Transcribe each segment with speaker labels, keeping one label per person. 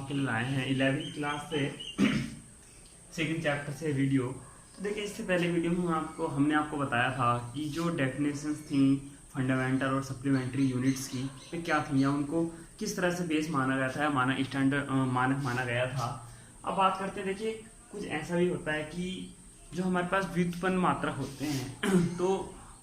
Speaker 1: आपके लिए लाए हैं 11वीं क्लास से सेकंड चैप्टर से वीडियो। तो देखिए, इससे पहले वीडियो में हमने आपको बताया था कि जो डेफिनेशंस थी फंडामेंटल और सप्लीमेंट्री यूनिट्स की वे क्या थी या उनको किस तरह से बेस माना गया था या मानक माना गया था। अब बात करते हैं, देखिए कुछ ऐसा भी होता है कि जो हमारे पास व्युत्पन्न मात्रक होते हैं तो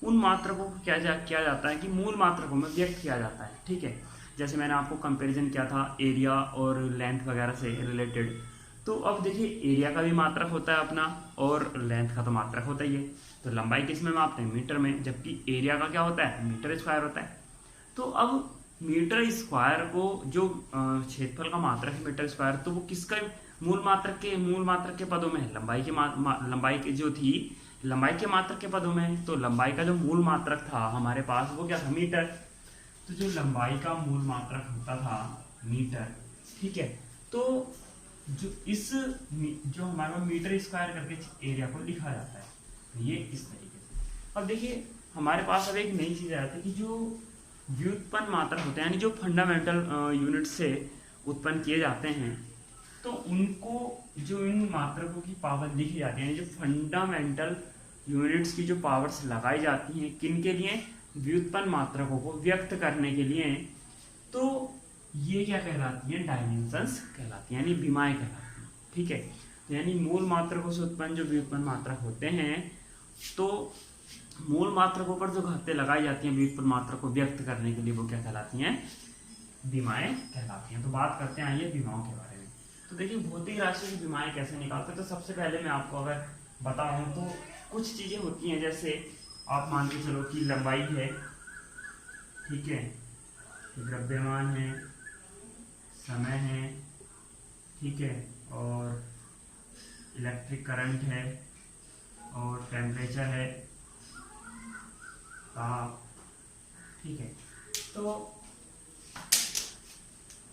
Speaker 1: उन मात्रकों को किया जाता है कि मूल मात्रकों में व्यक्त किया जाता है। ठीक है, जैसे मैंने आपको कंपैरिजन किया था एरिया और लेंथ वगैरह से रिलेटेड। तो अब देखिए, एरिया का भी मात्रक होता है अपना और लेंथ का तो मात्रक होता ही है। तो लंबाई किस में मापते हैं? मीटर में, जबकि एरिया का क्या होता है? मीटर स्क्वायर होता है। तो अब मीटर स्क्वायर को जो क्षेत्रफल का मात्रक है मीटर स्क्वायर, तो वो किसका मूल मात्रक के पदों में है? लंबाई की जो थी लंबाई के मात्रक के पदों में है। तो लंबाई का जो मूल मात्रक था हमारे पास वो क्या था? मीटर। तो जो लंबाई का मूल मात्रक होता था मीटर, ठीक है, तो जो हमारे मीटर स्क्वायर करके एरिया को लिखा जाता है, तो ये इस तरीके से। अब देखिए, हमारे पास अब एक नई चीज आ जाती है कि जो व्युत्पन्न मात्रक होते हैं यानी जो फंडामेंटल यूनिट से उत्पन्न किए जाते हैं, तो उनको जो इन मात्रकों की पावर लिखी जाती है, जो फंडामेंटल यूनिट्स की जो पावर्स लगाई जाती हैं किन के लिए? व्युत्पन्न मात्रकों को व्यक्त करने के लिए। तो ये क्या कहलाती है? डायमेंशंस कहलाती है, यानी विमाएं कहलाती हैं। ठीक है, तो यानी मूल मात्रकों से उत्पन्न जो व्युत्पन्न मात्रक होते हैं, तो मूल मात्रकों पर जो घातें लगाई जाती हैं व्युत्पन्न मात्रक को व्यक्त करने के लिए, वो क्या कहलाती हैं? विमाएं कहलाती हैं। तो बात करते हैं आइए विमाओं के बारे में। तो देखिए, भौतिक राशि की विमाएं कैसे निकालते हैं। तो सबसे पहले मैं आपको अगर बताऊं तो कुछ चीजें होती हैं, जैसे आप मान के चलो कि लंबाई है, ठीक है, द्रव्यमान है, समय है, ठीक है, और इलेक्ट्रिक करंट है, और टेम्परेचर है, ताप, ठीक है। तो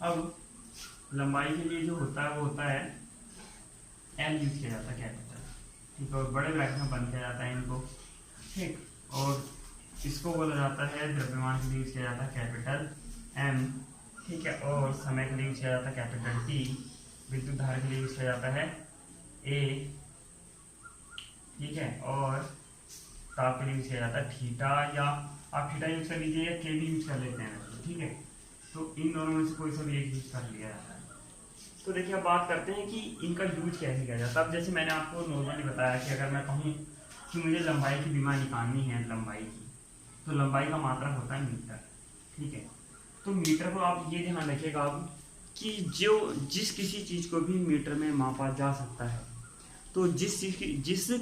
Speaker 1: अब लंबाई के लिए जो होता है वो होता है एल यूज किया जाता है, कैपिटल, ठीक है, और बड़े ब्रैकेट में बंद किया जाता है इनको, ठीक। और इसको बोला जाता है द्रव्यमान के लिए यूज किया जाता है कैपिटल एम, ठीक है, और समय के लिए यूज किया जाता है कैपिटल टी, विद्युत धारा के लिए यूज किया जाता है ए, ठीक है, और ताप के लिए यूज किया जाता है थीटा, या आप थीटा यूज कर लीजिए या के भी यूज कर लेते हैं, ठीक है। तो इन दोनों में से कोई सा भी एक यूज कर लिया जाता है। तो देखिए, अब बात करते हैं कि इनका यूज कैसे किया जाता है। अब जैसे मैंने आपको नॉर्मली बताया कि अगर मैं कहूँ कि मुझे लंबाई की विमा निकालनी है लंबाई की, तो लंबाई का मात्रक होता है मीटर, ठीक है। तो मीटर को आप ये ध्यान रखिएगा आप कि जिस किसी चीज को भी मीटर में मापा जा सकता है, तो जिस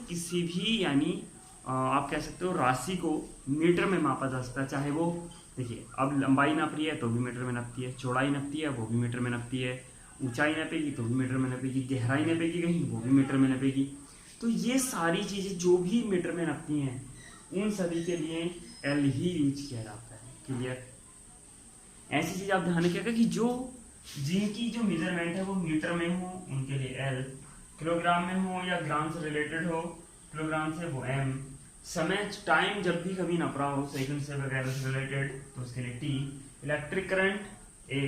Speaker 1: किसी भी यानी आप कह सकते हो राशि को मीटर में मापा जा सकता है, चाहे वो देखिए, अब लंबाई नाप रही है तो भी मीटर में नपती है, चौड़ाई नपती है वो भी मीटर में नपती है, ऊंचाई नपेगी तो भी मीटर में नपेगी, गहराई नपेगी कहीं वो भी मीटर में नपेगी। तो ये सारी चीजें जो भी मीटर में नपती हैं उन सभी के लिए एल ही यूज किया जाता है। क्लियर? ऐसी चीज आप ध्यान रखिएगा कि जिनकी जो मेजरमेंट है वो मीटर में हो उनके लिए एल, किलोग्राम में हो या ग्राम से रिलेटेड हो, किलोग्राम से वो एम, समय टाइम जब भी कभी नप रहा हो सेकंड से वगैरह से रिलेटेड तो उसके लिए टी, इलेक्ट्रिक करंट ए,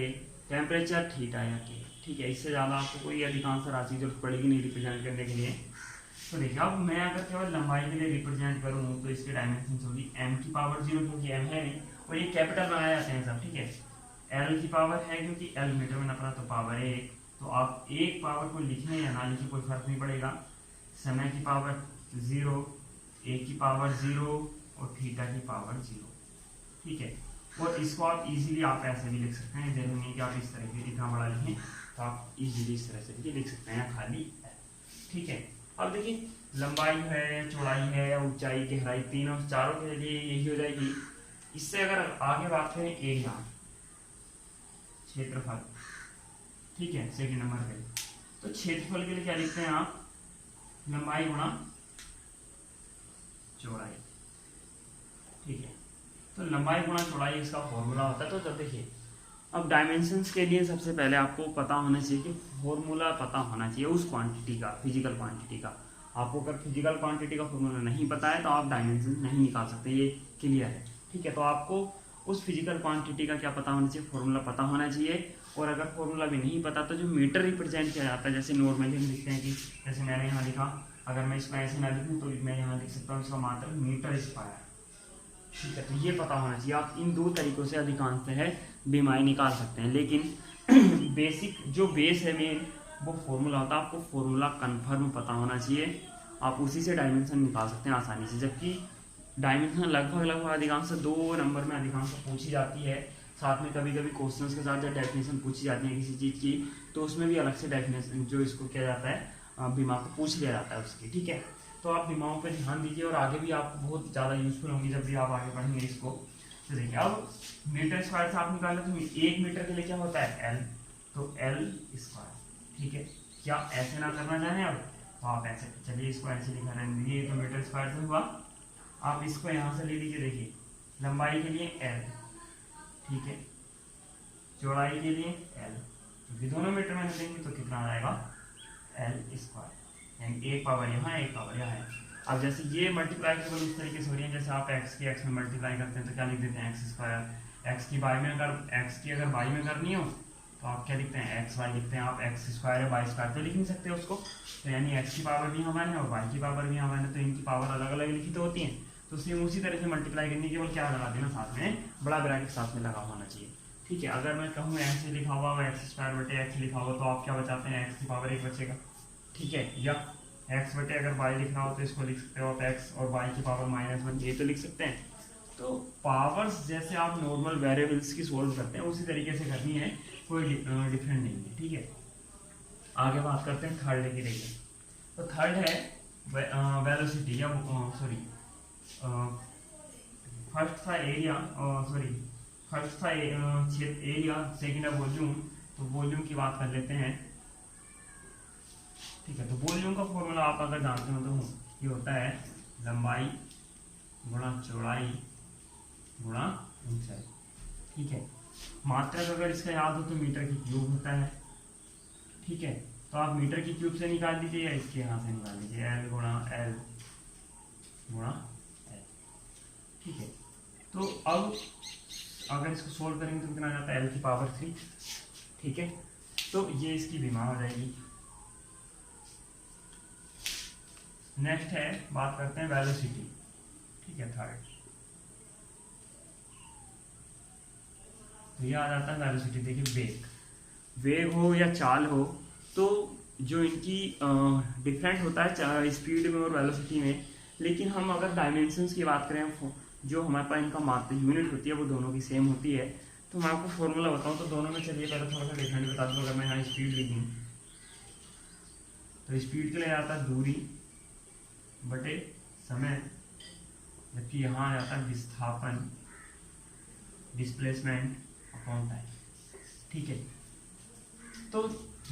Speaker 1: टेम्परेचर थीटा या के, ठीक है। इससे ज़्यादा आपको कोई अधिकांश राशि जरूरत पड़ेगी नहीं रिप्रेजेंट करने के लिए। तो देखिए, अब मैं अगर केवल लंबाई के लिए रिप्रेजेंट करूँ तो इसकी डायमेंशन होगी एम की पावर 0, क्योंकि एम है नहीं, और ये कैपिटल बनाए जाते हैं सब, ठीक है। एल की पावर है क्योंकि एल मीटर में नप रहा तो पावर 1, तो आप एक पावर को लिखने या ना लिखे कोई फर्क नहीं पड़ेगा। समय की पावर 0, ए की पावर 0 और थीटा की पावर 0, ठीक है। और इसको आप इजीली आप ऐसे भी लिख सकते हैं, जरूरी नहीं कि आप इस तरह के इतना बड़ा लिखें, तो आप इजीली इस तरह से भी लिख सकते हैं खाली, ठीक है। अब देखिए, लंबाई है, चौड़ाई है, ऊंचाई, गहराई, तीनों चारों के लिए यही हो जाएगी। इससे अगर आगे बात करें एरिया, क्षेत्रफल, ठीक है, सेकंड नंबर पे, तो क्षेत्रफल के लिए क्या लिखते हैं आप? लंबाई गुणा चौड़ाई, ठीक है। तो लंबाई गुणा चौड़ाई इसका फॉर्मूला होता है। तो जब देखिए, अब डायमेंशंस के लिए सबसे पहले आपको पता होना चाहिए कि फॉर्मूला पता होना चाहिए उस क्वांटिटी का, फिजिकल क्वांटिटी का। आपको अगर फिजिकल क्वांटिटी का फॉर्मूला नहीं पता है तो आप डायमेंशन नहीं निकाल सकते, ये क्लियर है, ठीक है। तो आपको उस फिजिकल क्वांटिटी का क्या पता होना चाहिए? फॉर्मूला पता होना चाहिए, और अगर फॉर्मूला भी नहीं पता तो जो मीटर रिप्रेजेंट किया जाता है, जैसे नॉर्मली हम लिखते हैं कि जैसे मैंने यहाँ लिखा, अगर मैं इसमें ऐसे ना लिखूँ तो मैं यहाँ लिख सकता हूँ इसका मात्रा मीटर स्क्वायर। ठीक है, तो ये पता होना चाहिए। आप इन दो तरीकों से अधिकांश है बीमारी निकाल सकते हैं, लेकिन बेसिक जो बेस है मेन वो फॉर्मूला होता है, आपको फॉर्मूला कन्फर्म पता होना चाहिए, आप उसी से डायमेंशन निकाल सकते हैं आसानी से। जबकि डायमेंशन लगभग अधिकांश 2 नंबर में अधिकांश पूछी जाती है, साथ में कभी कभी क्वेश्चंस के साथ जब डेफिनेशन पूछी जाती है किसी चीज़ की तो उसमें भी अलग से डेफिनेशन जो इसको किया जाता है बीमा को पूछ लिया जाता है उसकी। ठीक है, तो आप बीमाओं पर ध्यान दीजिए और आगे भी आपको बहुत ज़्यादा यूजफुल होंगी जब भी आप आगे बढ़ेंगे इसको। तो देखिए अब मीटर स्क्वायर से आप निकालें तो 1 मीटर के लिए क्या होता है एल, तो एल स्क्वायर। ठीक है, क्या ऐसे ना करना चाहें अब तो आप ऐसे, चलिए इसको ऐसे लिखा रहने दीजिए, ये तो मीटर स्क्वायर से हुआ। आप इसको यहाँ से ले लीजिए, देखिए लंबाई के लिए एल, ठीक है, चौड़ाई के लिए एल, क्योंकि दोनों मीटर में देंगे तो कितना आ जाएगा एल स्क्वायर, यानी एक पावर यहाँ एक पावर यहाँ है। अब जैसे ये मल्टीप्लाई केवल उस तरीके से हो रही है जैसे आप एक्स की एक्स में मल्टीप्लाई करते हैं तो क्या लिख देते हैं एक्स स्क्वायर, एक्स की वाई में अगर वाई में करनी हो तो आप क्या लिखते हैं एक्स वाई लिखते हैं, आप एक्स स्क्वायर है वाई स्क्वायर तो लिख नहीं सकते उसको, तो यानी एक्स की पावर भी हमारे है और वाई की पावर भी हमारे, तो इनकी पावर अलग अलग लिखी तो होती हैं, तो सेम उसी तरह से मल्टीप्लाई करनी, केवल क्या लगा देना साथ में बड़ा ब्रैकेट साथ में लगा होना चाहिए। ठीक है, अगर मैं कहूँ ऐसे लिखा हुआ एक्स स्क्वायर बटे एक्स लिखा हुआ तो आप क्या बचाते हैं एक्स की पावर 1 बचेगा। ठीक है, या एक्स बटे अगर वाई लिखना हो तो इसको लिख सकते हो आप एक्स और वाई की पावर -1 ये तो लिख सकते हैं। तो पावर्स जैसे आप नॉर्मल वेरिएबल्स की सोल्व करते हैं उसी तरीके से करनी है, कोई डिफरेंट नहीं है। ठीक है, आगे बात करते हैं थर्ड की। देखिए तो थर्ड है वेलोसिटी या सॉरी फर्स्ट था एरिया, फर्स्ट था एरिया, सेकेंड है वॉल्यूम, तो वॉल्यूम की बात कर लेते हैं। ठीक है, तो वॉल्यूम का फॉर्मूला आप अगर जानते हो तो ये होता है लंबाई गुणा चौड़ाई गुणा ऊंचाई। ठीक है, मात्रक अगर इसका याद हो तो मीटर की क्यूब होता है। ठीक है, तो आप मीटर की क्यूब से निकाल दीजिए या इसके यहाँ से निकाल दीजिए, एल गुणा एल गुणा एल। ठीक है, तो अब अगर इसको सोल्व करेंगे तो कितना जाता है एल की पावर 3। ठीक है, तो ये इसकी बीमा हो जाएगी। नेक्स्ट है बात करते हैं वेलोसिटी। ठीक है, थर्ड, तो ये आ जाता है वेलोसिटी। देखिए वेग हो या चाल हो तो जो इनकी डिफरेंट होता है स्पीड में और वेलोसिटी में, लेकिन हम अगर डायमेंशंस की बात करें जो हमारे पास इनका मात्र यूनिट होती है वो दोनों की सेम होती है। तो मैं आपको फॉर्मूला बताऊं तो दोनों में चलिए पहले थोड़ा सा डिफरेंट बता दूं। अगर मैं यहाँ स्पीड लिखूँ तो स्पीड के लिए आता है दूरी बटे समय, जबकि यहाँ आ जाता है विस्थापन डिस्प्लेसमेंट अपॉन टाइम। ठीक है, तो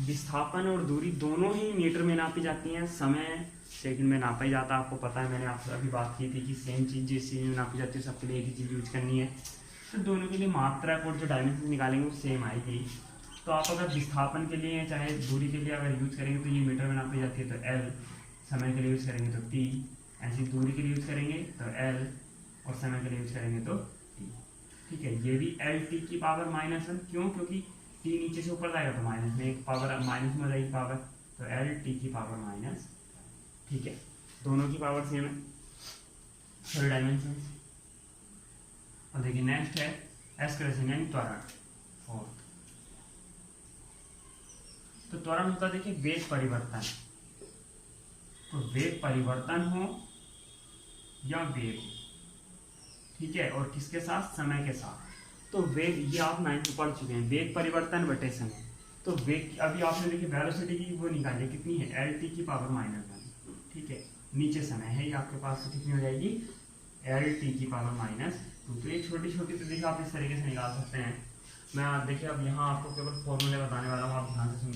Speaker 1: विस्थापन और दूरी दोनों ही मीटर में नापी जाती हैं, समय सेकंड में नापा ही जाता है। आपको पता है, मैंने आपसे अभी बात की थी कि सेम चीज़ जिस चीज़ में नापी जाती है सबके लिए एक ही चीज़ यूज करनी है, तो दोनों के लिए मात्रा और जो डायमेंशन निकालेंगे वो सेम आएगी। तो आप अगर विस्थापन के लिए चाहे दूरी के लिए अगर यूज करेंगे तो ये मीटर में नापी जाती है तो एल, समय के लिए यूज करेंगे तो टी, ऐसी दूरी के लिए यूज करेंगे तो एल और समय के लिए यूज करेंगे तो टी। ठीक है, ये भी एल टी की पावर -1, क्यों? क्योंकि टी नीचे से ऊपर जाएगा तो माइनस में एक पावर माइनस में जाएगी पावर, तो एल टी की पावर -। ठीक है, दोनों की पावर सेम है, थोड़ी डायमेंशन। और देखिए नेक्स्ट है एक्सक्रेशन यानी त्वरण, फोर्थ। तो त्वरण होता है देखिए वेग परिवर्तन, तो वेग परिवर्तन हो या वेग, ठीक है, और किसके साथ? समय के साथ। तो वेग, ये आप 9th में पढ़ चुके हैं, वेग परिवर्तन बटे समय। तो वेग अभी आपने देखिए वेलोसिटी की वो निकाली कितनी है, एल टी की पावर -1। ठीक है, नीचे समय है ये आपके पास, तो कितनी हो जाएगी एल टी की पावर -2। तो ये छोटी छोटी तो देखिए आप इस तरीके से निकाल सकते हैं। मैं देखिए अब यहाँ आपको केवल फॉर्मूले बताने वाला हूँ, आप ध्यान से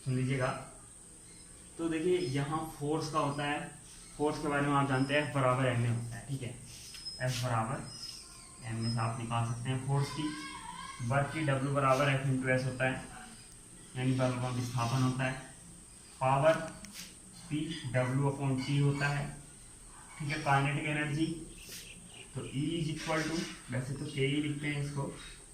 Speaker 1: सुन लीजिएगा। तो देखिए यहाँ फोर्स का होता है, फोर्स के बारे में आप जानते हैं F बराबर m में होता है। ठीक है, F बराबर m में से आप निकाल सकते हैं फोर्स की। वर्क की W बराबर F इंटू एस होता है, यानी बल का विस्थापन होता है। Power P W upon T होता है। ठीक है, काइनेटिक एनर्जी तो E इज इक्वल टू, वैसे तो K ही लिखते हैं इसको,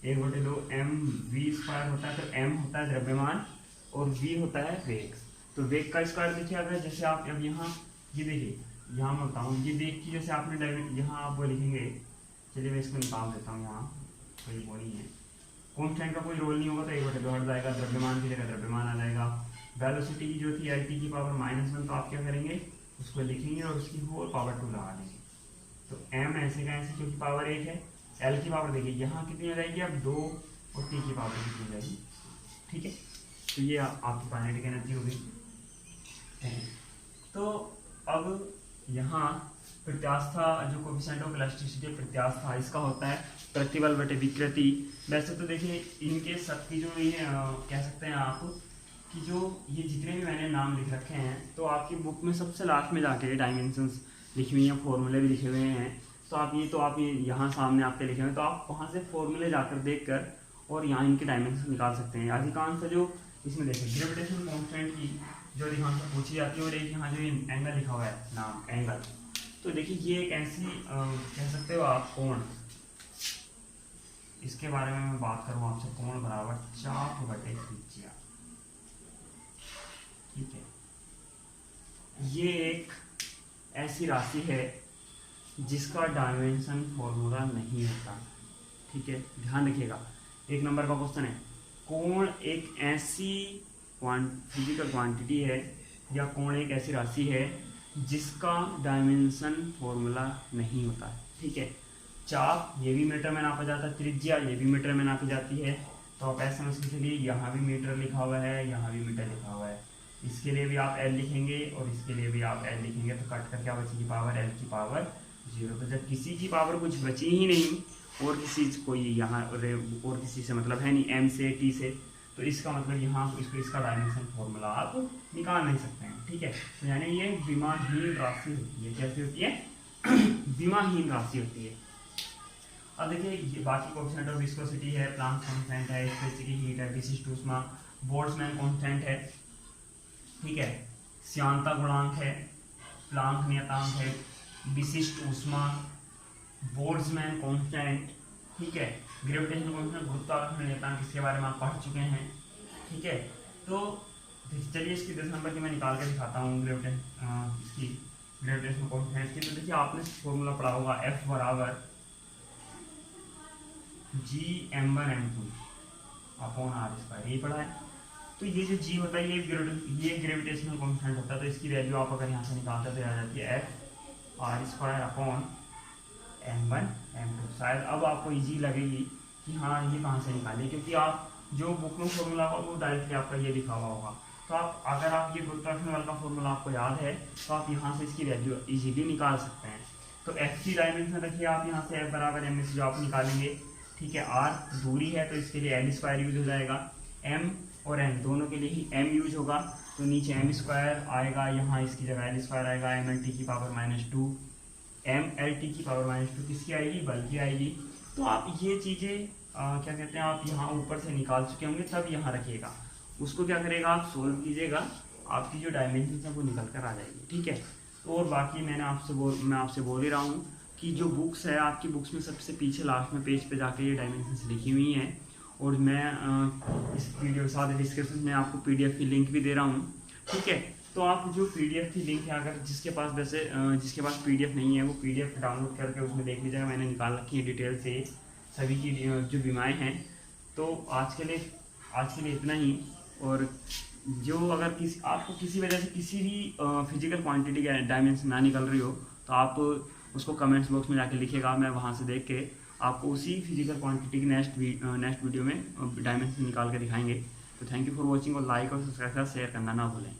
Speaker 1: 1/2 mv² होता है। तो m होता है द्रव्यमान और v होता है वेग। तो वेग का स्क्वायर देखिए, अगर जैसे आप अब यहाँ ये देखिए, यहाँ मैं बताऊँ ये वेग की जैसे आपने यहाँ आप वो लिखेंगे, चलिए मैं इसको निकाल देता हूँ, यहाँ कोई वो नहीं है, कॉन्स्टेंट का कोई रोल नहीं होगा, तो 1/2 हट जाएगा, द्रव्यमान की जगह द्रव्यमान आ जाएगा। वेलोसिटी की जो थी LT की पावर -1, तो आप क्या करेंगे उसको लिखेंगे और उसकी होल पावर 2 लगा देंगे। तो m ऐसे का ऐसे क्योंकि पावर 1 है, l की पावर देखिए यहाँ कितनी हो जाएगी, अब 2 और t की पावर कितनी हो जाएगी, ठीक है। तो ये आपकी काइनेटिक एनर्जी होगी। तो अब यहाँ प्रत्यास्था जो कोफिशिएंट ऑफ इलास्टिसिटी प्रत्यास्था, इसका होता है प्रतिबल बटे विकृति। वैसे तो देखिए इनके सबकी जो ये कह सकते हैं आप कि जो ये जितने भी मैंने नाम लिख रखे हैं, तो आपकी बुक में सबसे लास्ट में जाके डायमेंशंस लिखी हुई हैं, फॉर्मूले भी लिखे हुए हैं। तो आप ये यहाँ सामने आपके लिखे हुए हैं, तो आप वहाँ से फॉर्मूले जाकर देखकर और यहाँ इनके डायमेंशन निकाल सकते हैं। अधिकांश जो इसमें देखिए ग्रेविटेशन कांस्टेंट की जो अधिकांश पूछी जाती है, और एक यहाँ जो एंगल लिखा हुआ है नाम एंगल, तो देखिए ये एक ऐसी कह सकते हो आप कोण, इसके बारे में मैं बात करूँ आपसे, कोण बराबर चाप बटे त्रिज्या, ठीक है। ये एक ऐसी राशि है जिसका डायमेंशन फॉर्मूला नहीं होता, ठीक है, ध्यान रखिएगा। 1 नंबर का क्वेश्चन है, कोण एक ऐसी फिजिकल क्वांटिटी है या कोण एक ऐसी राशि है जिसका डायमेंशन फॉर्मूला नहीं होता है, ठीक है। चाप ये भी मीटर में नापा जाता है, त्रिज्या ये भी मीटर में नापी जाती है। तो आप ऐसे समझ के चलिए, यहाँ भी मीटर लिखा हुआ है, यहाँ भी मीटर लिखा हुआ है, इसके लिए भी आप L लिखेंगे और इसके लिए भी आप L लिखेंगे, तो कट कर क्या बचेगी पावर, L की पावर 0। तो जब किसी की पावर कुछ बची ही नहीं और किसी कोई यहाँ और किसी से मतलब है नहीं, M से T से, तो इसका मतलब यहाँ इसका डायमेंशन फॉर्मूला आप निकाल नहीं सकते हैं, ठीक है। तो यानी ये विमाहीन राशि होती है। कैसी होती है? विमाहीन राशि होती है। अब देखिए ये बाकी कोएफिशिएंट ऑफ विस्कोसिटी है, प्लांक कांस्टेंट है, स्पेसिफिक हीट है, विशिष्ट ऊष्मा, बोल्ट्जमैन कांस्टेंट है, ठीक है, श्यानता गुणांक है, प्लांक नियतांक है, विशिष्ट ऊष्मा, बोल्ट्जमैन कांस्टेंट, ठीक है, ग्रेविटेशन कांस्टेंट, गुरुत्वाकर्षण नियतांक, इसके बारे में आप पढ़ चुके हैं, ठीक है। तो चलिए इसकी 10 नंबर की मैं निकाल के दिखाता हूँ इसकी ग्रेविटेशन कांस्टेंट की। तो देखिए आपने फॉर्मूला पढ़ा होगा, F बराबर Gm1m2 अपॉन r², यही पढ़ा है। तो ये जो G होता है ये ग्रेविटेशनल कांस्टेंट होता है, तो इसकी वैल्यू आप अगर यहाँ से निकालते तो आ जाती है F r² अपॉन m1m2। शायद अब आपको इजी लगेगी कि हाँ ये कहाँ से निकाले, क्योंकि आप जो बुक में फॉर्मूला होगा वो डायरेक्टली आपका ये लिखा हुआ होगा। तो आप अगर आप ये गुरुत्वाकर्षण वाला फॉर्मूला आपको याद है तो आप यहाँ से इसकी वैल्यू इजीली निकाल सकते हैं। तो F की डायमेंशन रखिए आप यहाँ से, F बराबर m से जो आप निकालेंगे, ठीक है, r दूरी है तो इसके लिए L² यूज हो जाएगा, m और n दोनों के लिए ही m यूज होगा, तो नीचे m² आएगा, यहाँ इसकी जगह L² आएगा, mLT की पावर -2, mLT की पावर -2 किसकी आएगी, बल की आएगी। तो आप ये चीज़ें क्या कहते हैं आप यहाँ ऊपर से निकाल चुके होंगे, तब यहाँ रखिएगा, उसको क्या करेगा आप सोल्व कीजिएगा, आपकी जो डायमेंशन है वो निकल कर आ जाएगी, ठीक है। और बाकी मैं आपसे बोल ही रहा हूँ कि जो बुक्स है आपकी बुक्स में सबसे पीछे लास्ट में पेज पे जाके ये डायमेंशंस लिखी हुई हैं, और मैं इस वीडियो के साथ डिस्क्रिप्शन में आपको PDF की लिंक भी दे रहा हूँ, ठीक है। तो आप जो PDF की लिंक है, अगर जिसके पास PDF नहीं है वो PDF डाउनलोड करके उसमें देख लीजिएगा, मैंने निकाल रखी है डिटेल से सभी की जो बीमाएँ हैं। तो आज के लिए इतना ही। और जो अगर आपको किसी वजह से किसी भी फिजिकल क्वांटिटी का डायमेंशन ना निकल रही हो, तो आप उसको कमेंट्स बॉक्स में जाके लिखिएगा, मैं वहाँ से देख के आपको उसी फिजिकल क्वांटिटी की नेक्स्ट वीडियो में डायमेंशन निकाल के दिखाएंगे। तो थैंक यू फॉर वॉचिंग, और लाइक और सब्सक्राइब शेयर करना ना भूलें।